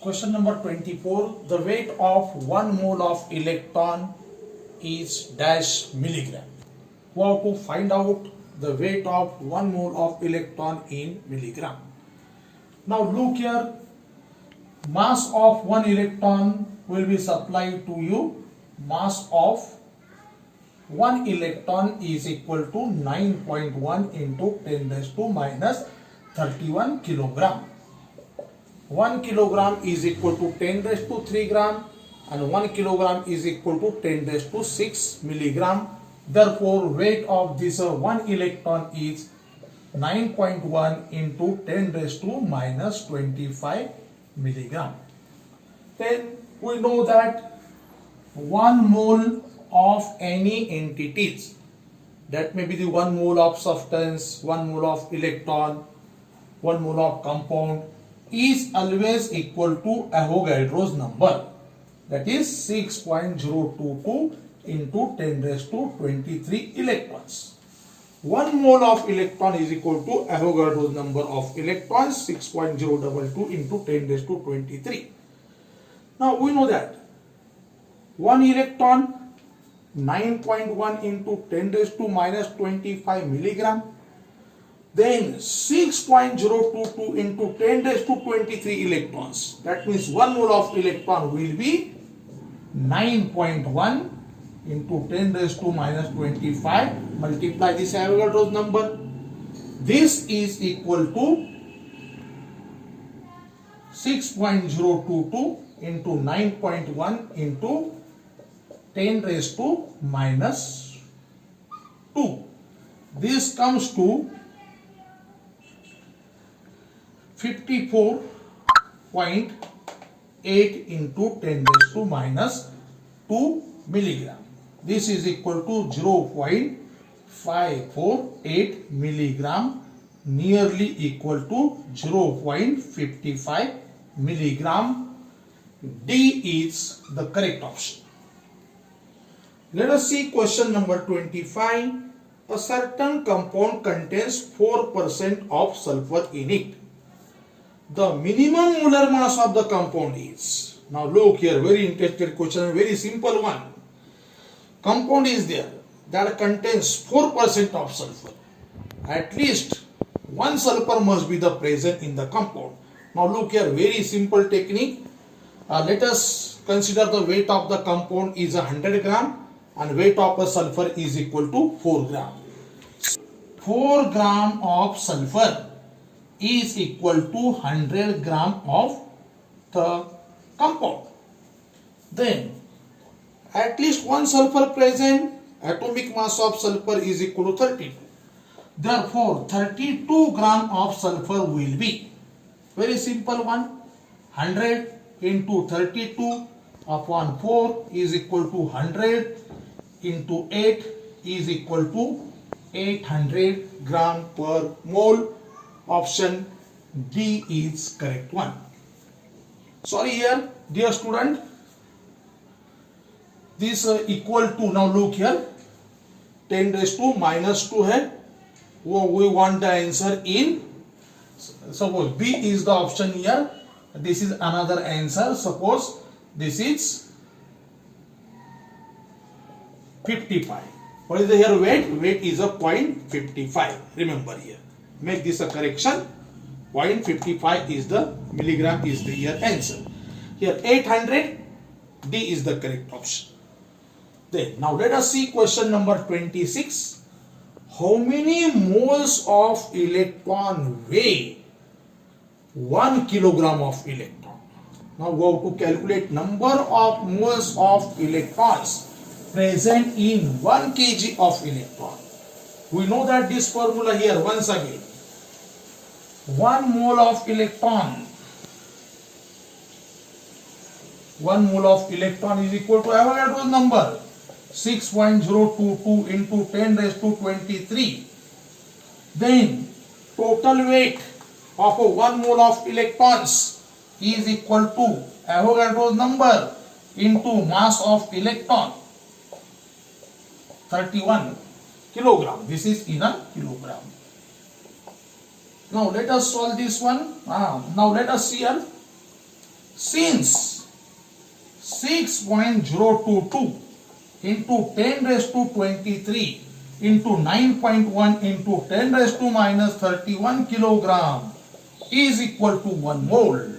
Question number 24. The weight of 1 mole of electron is dash milligram. We have to find out the weight of 1 mole of electron in milligram. Now look here. Mass of 1 electron will be supplied to you. Mass of 1 electron is equal to 9.1 into 10 raised to minus 31 kilogram. 1 kilogram is equal to 10 raised to 3 gram and 1 kilogram is equal to 10 raised to 6 milligram. Therefore, weight of this 1 electron is 9.1 into 10 raised to minus 25 milligram. Then we know that 1 mole of any entities, that may be the 1 mole of substance, 1 mole of electron, 1 mole of compound, is always equal to Avogadro's number, that is 6.022 into 10 raised to 23 electrons. 1 mole of electron is equal to Avogadro's number of electrons, 6.022 into 10 raised to 23. Now we know that 1 electron 9.1 into 10 raised to minus 25 milligram. Then 6.022 into 10 raised to 23 electrons. That means 1 mole of electron will be 9.1 into 10 raised to minus 25. Multiply this Avogadro's number. This is equal to 6.022 into 9.1 into 10 raised to minus 2. This comes to 54.8 into 10 raised to minus 2 milligram. This is equal to 0.548 milligram, nearly equal to 0.55 milligram. D is the correct option. Let us see question number 25. A certain compound contains 4% of sulfur in it. The minimum molar mass of the compound is. Now look here, very interesting question, very simple one. Compound is there that contains 4% of sulfur. At least one sulfur must be the present in the compound. Now look here, very simple technique. Let us consider the weight of the compound is 100 gram and weight of a sulfur is equal to 4 gram. 4 gram of sulfur is equal to 100 gram of the compound. Then at least one sulfur present, atomic mass of sulfur is equal to 32. Therefore 32 gram of sulfur will be, very simple one, 100 into 32 upon 4 is equal to 100 into 8 is equal to 800 gram per mole. Option D is correct one. Sorry here, dear student, this equal to, now look here, 10 raised to minus 2 hai. We want the answer in, suppose B is the option here. This is another answer. Suppose this is 55. What is the here weight? Weight is a 0.55. Remember here. Make this a correction. 0.55 is the milligram is the here answer. Here 800. D is the correct option. Then now let us see question number 26. How many moles of electron weigh 1 kilogram of electron? Now we have to calculate number of moles of electrons present in 1 kg of electron. We know that this formula here once again. 1 mole of electron. 1 mole of electron is equal to Avogadro's number, 6.022 into 10 raised to 23. Then total weight of a 1 mole of electrons is equal to Avogadro's number into mass of electron, 31 kilogram. This is in a kilogram. Now let us solve this one. Now let us see here. Since 6.022 into 10 raised to 23 into 9.1 into 10 raised to minus 31 kilogram is equal to 1 mole.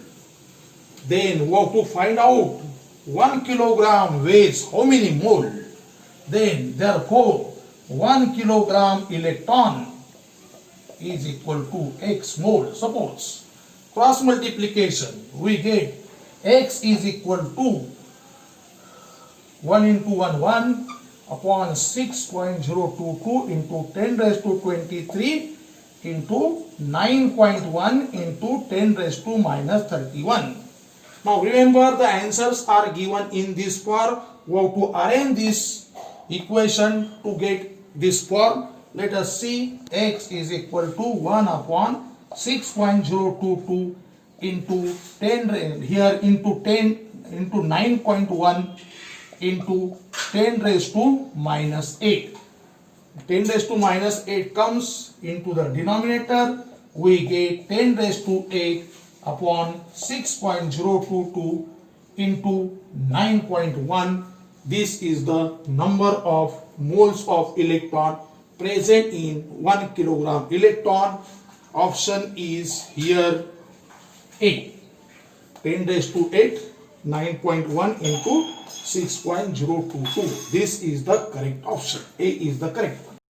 Then we have to find out 1 kilogram weighs how many mole. Then therefore 1 kilogram electron is equal to x mole. Suppose cross multiplication, we get x is equal to 1 into 1 upon 6.022 into 10 raised to 23 into 9.1 into 10 raised to minus 31. Now remember, the answers are given in this form. We have to arrange this equation to get this form. Let us see. X is equal to 1 upon 6.022 into 10 here into 10 into 9.1 into 10 raised to minus 8. 10 raised to minus 8 comes into the denominator. We get 10 raised to 8 upon 6.022 into 9.1. This is the number of moles of electron present in 1 kilogram electron. Option is here A. 10 raised to 8, 9.1 into 6.022. This is the correct option. A is the correct one.